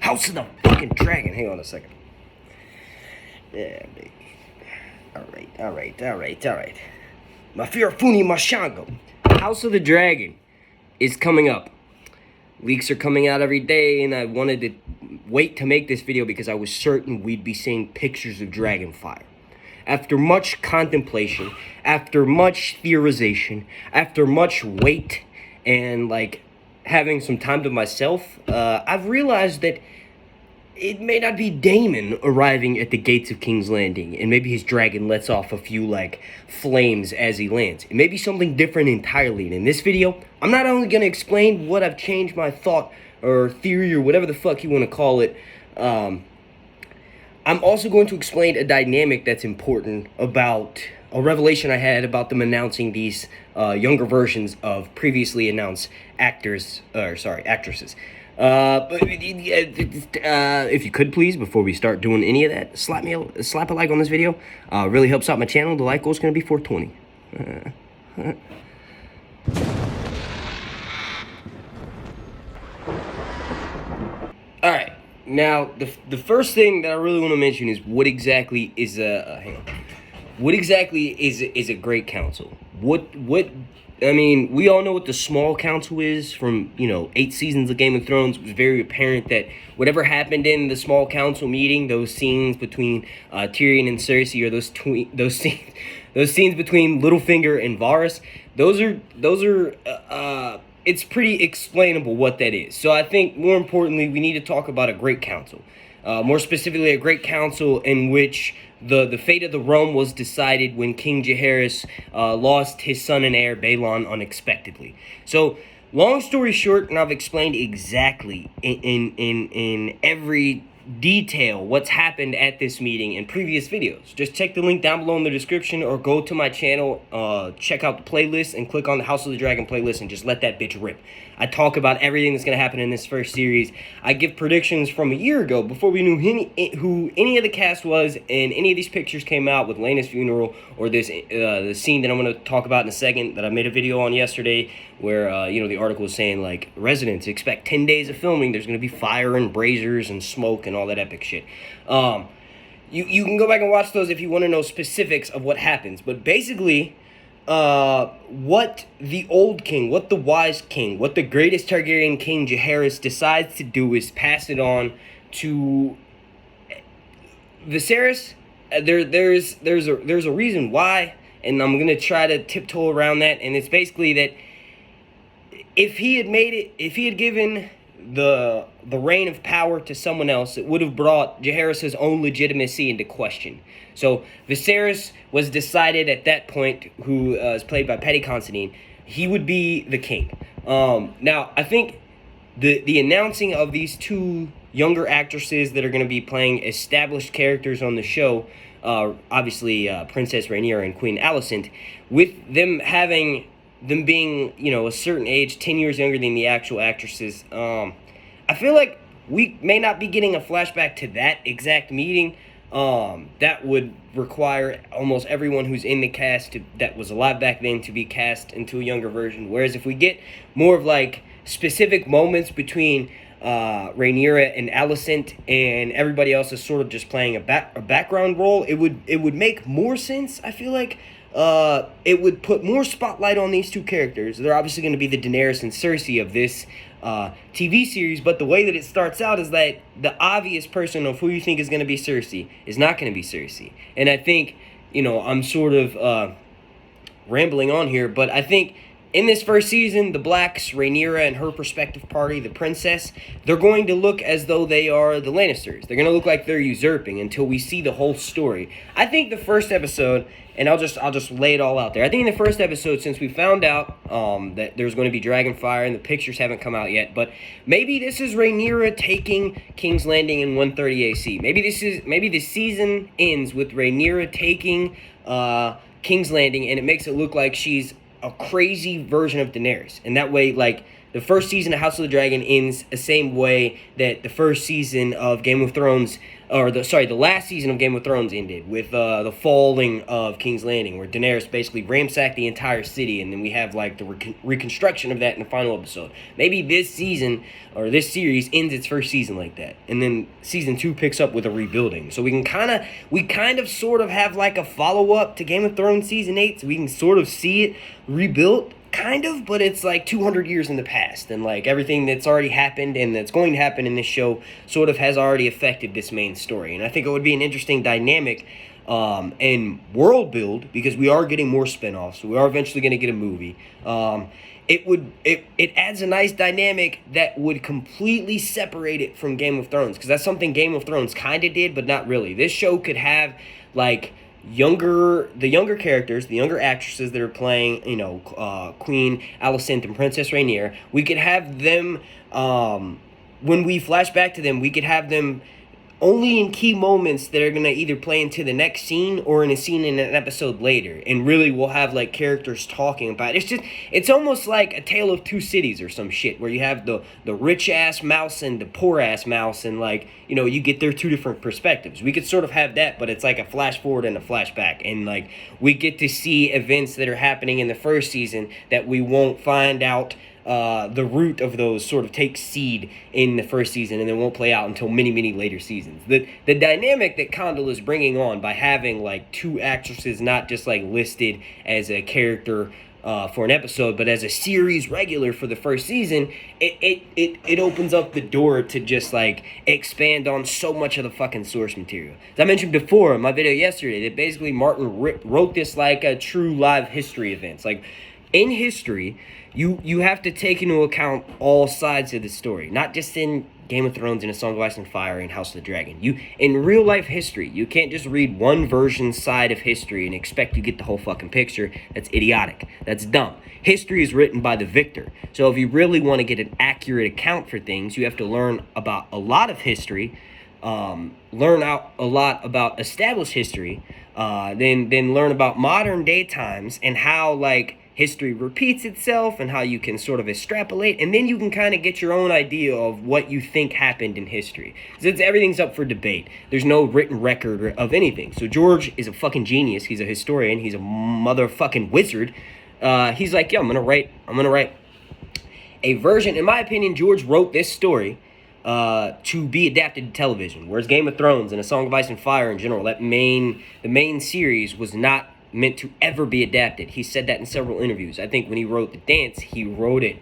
House of the fucking Dragon. Hang on a second. Yeah, baby. Alright. Mafirafuni Mashango. House of the Dragon is coming up. Leaks are coming out every day, and I wanted to wait to make this video because I was certain we'd be seeing pictures of Dragonfire. After much contemplation, after much theorization, after much wait, and like having some time to myself, I've realized that it may not be Daemon arriving at the gates of King's Landing, and maybe his dragon lets off a few, like, flames as he lands. It may be something different entirely, and in this video, I'm not only going to explain what I've changed my thought, or theory, or whatever the fuck you want to call it, I'm also going to explain a dynamic that's important about a revelation I had about them announcing these younger versions of previously announced actresses. If you could please, before we start doing any of that, slap a like on this video. Really helps out my channel. The like goal is going to be 420. All right. Now, the first thing that I really want to mention is what exactly is a great council? I mean, we all know what the small council is from, 8 seasons of Game of Thrones. It was very apparent that whatever happened in the small council meeting, those scenes between Tyrion and Cersei, or those scenes between Littlefinger and Varys, those are it's pretty explainable what that is. So I think more importantly, we need to talk about a great council. More specifically, a great council in which the fate of the realm was decided when King Jaehaerys lost his son and heir, Balon, unexpectedly. So, long story short, and I've explained exactly in every detail what's happened at this meeting in previous videos. Just check the link down below in the description, or go to my channel, check out the playlist, and click on the House of the Dragon playlist, and just let that bitch rip. I talk about everything that's going to happen in this first series. I give predictions from a year ago, before we knew who any of the cast was, and any of these pictures came out with Laena's funeral, or this the scene that I'm going to talk about in a second that I made a video on yesterday, where the article was saying, like, residents expect 10 days of filming. There's going to be fire and braziers and smoke and all that epic shit. You can go back and watch those if you want to know specifics of what happens. But basically, what the old king, what the wise king, what the greatest Targaryen king Jaehaerys decides to do is pass it on to Viserys. There's a reason why, and I'm gonna try to tiptoe around that. And it's basically that if he had given the reign of power to someone else, it would have brought Jaehaerys' own legitimacy into question. So Viserys was decided at that point, who is played by Paddy Considine, he would be the king. Now, I think the announcing of these two younger actresses that are going to be playing established characters on the show, obviously Princess Rhaenyra and Queen Alicent, with them being, a certain age, 10 years younger than the actual actresses, I feel like we may not be getting a flashback to that exact meeting. That would require almost everyone who's in the cast that was alive back then to be cast into a younger version. Whereas if we get more of, like, specific moments between Rhaenyra and Alicent, and everybody else is sort of just playing a background role, it would make more sense. I feel like it would put more spotlight on these two characters. They're obviously going to be the Daenerys and Cersei of this TV series, but the way that it starts out is that the obvious person of who you think is going to be Cersei is not going to be Cersei. And I think, I'm sort of rambling on here, but I think in this first season, the Blacks, Rhaenyra and her prospective party, the princess, they're going to look as though they are the Lannisters. They're going to look like they're usurping until we see the whole story. I think the first episode, and I'll just lay it all out there. I think in the first episode, since we found out that there's going to be Dragonfire and the pictures haven't come out yet, but maybe this is Rhaenyra taking King's Landing in 1:30 AC. Maybe the season ends with Rhaenyra taking King's Landing, and it makes it look like she's a crazy version of Daenerys. And that way, like, the first season of House of the Dragon ends the same way that the first season of Game of Thrones the last season of Game of Thrones ended with the falling of King's Landing, where Daenerys basically ransacked the entire city, and then we have like the reconstruction of that in the final episode. Maybe this season or this series ends its first season like that, and then season 2 picks up with a rebuilding. So we kind of sort of have like a follow up to Game of Thrones season 8, so we can sort of see it rebuilt. Kind of, but it's like 200 years in the past, and like everything that's already happened and that's going to happen in this show sort of has already affected this main story. And I think it would be an interesting dynamic and world build, because we are getting more spinoffs. So we are eventually going to get a movie. It adds a nice dynamic that would completely separate it from Game of Thrones, because that's something Game of Thrones kind of did, but not really. This show could have like the younger characters, the younger actresses that are playing, Queen Alicent and Princess Rhaenyra. We could have them, when we flash back to them, we could have them only in key moments that are going to either play into the next scene or in a scene in an episode later. And really we'll have like characters talking about it. It's almost like a Tale of Two Cities or some shit, where you have the rich ass mouse and the poor ass mouse, and like, you get their two different perspectives. We could sort of have that, but it's like a flash forward and a flashback. And like we get to see events that are happening in the first season that we won't find out. The root of those sort of takes seed in the first season and then won't play out until many, many later seasons. The dynamic that Condell is bringing on by having like two actresses not just like listed as a character for an episode, but as a series regular for the first season, it opens up the door to just like expand on so much of the fucking source material. As I mentioned before in my video yesterday, that basically Martin wrote this like a true live history events. Like in history, you have to take into account all sides of the story, not just in Game of Thrones and A Song of Ice and Fire and House of the Dragon. In real life history, you can't just read one version side of history and expect you get the whole fucking picture. That's idiotic. That's dumb. History is written by the victor. So if you really want to get an accurate account for things, you have to learn about a lot of history, learn out a lot about established history, then learn about modern day times and how like history repeats itself and how you can sort of extrapolate, and then you can kind of get your own idea of what you think happened in history. Since everything's up for debate, there's no written record of anything. So George is a fucking genius. He's a historian. He's a motherfucking wizard. He's like, yo, I'm gonna write a version. In my opinion, George wrote this story to be adapted to television, whereas Game of Thrones and A Song of Ice and Fire in general, the main series was not meant to ever be adapted. He said that in several interviews. I think when he wrote The Dance, he wrote it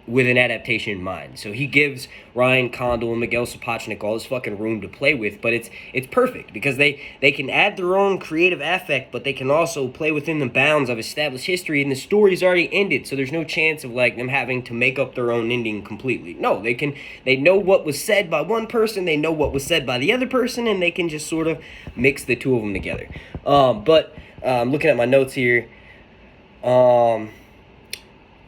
with an adaptation in mind. So he gives Ryan Condal and Miguel Sapochnik all this fucking room to play with, but it's perfect because they can add their own creative affect, but they can also play within the bounds of established history, and the story's already ended, so there's no chance of like them having to make up their own ending completely. No, they know what was said by one person, they know what was said by the other person, and they can just sort of mix the two of them together. But I'm looking at my notes here.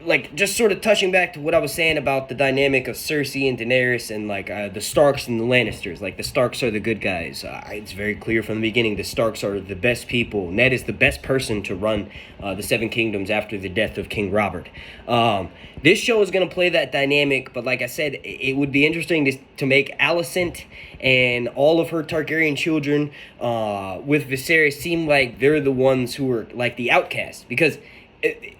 Like, just sort of touching back to what I was saying about the dynamic of Cersei and Daenerys and, like, the Starks and the Lannisters. Like, the Starks are the good guys. It's very clear from the beginning the Starks are the best people. Ned is the best person to run the Seven Kingdoms after the death of King Robert. This show is going to play that dynamic, but like I said, it would be interesting to make Alicent and all of her Targaryen children with Viserys seem like they're the ones who are, like, the outcasts. Because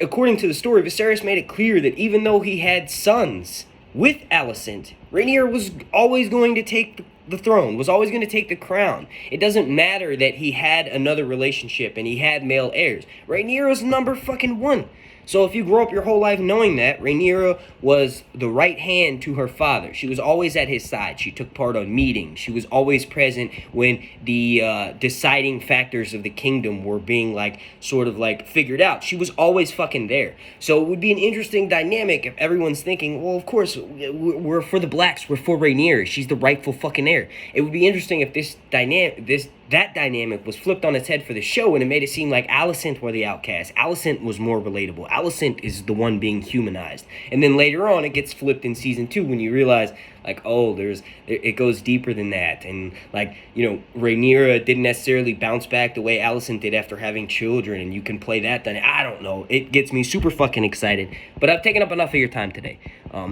according to the story, Viserys made it clear that even though he had sons with Alicent, Rhaenyra was always going to take the throne, was always going to take the crown. It doesn't matter that he had another relationship and he had male heirs. Rhaenyra's number fucking one. So if you grow up your whole life knowing that, Rhaenyra was the right hand to her father. She was always at his side. She took part on meetings. She was always present when the deciding factors of the kingdom were being, like, sort of, like, figured out. She was always fucking there. So it would be an interesting dynamic if everyone's thinking, well, of course, we're for the blacks. We're for Rhaenyra. She's the rightful fucking heir. It would be interesting if that dynamic was flipped on its head for the show, and it made it seem like Alicent were the outcast. Alicent was more relatable. Alicent is the one being humanized. And then later on, it gets flipped in season 2 when you realize, like, oh, it goes deeper than that, and like, you know, Rhaenyra didn't necessarily bounce back the way Alicent did after having children, and you can play that. Then I don't know. It gets me super fucking excited. But I've taken up enough of your time today.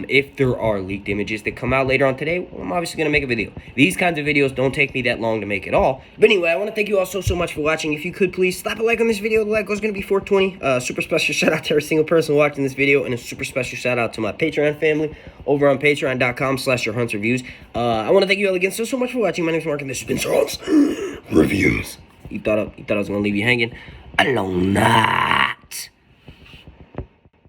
If there are leaked images that come out later on today, well, I'm obviously gonna make a video. These kinds of videos don't take me that long to make at all. But anyway, I want to thank you all so much for watching. If you could please slap a like on this video. The like goes gonna be 420. Super special shout out to every single person watching this video, and a super special shout out to my Patreon family over on patreon.com/YourHuntsReviews. I want to thank you all again so much for watching. My name is Mark, and this has been Charles Reviews. You thought I was gonna leave you hanging? I don't know.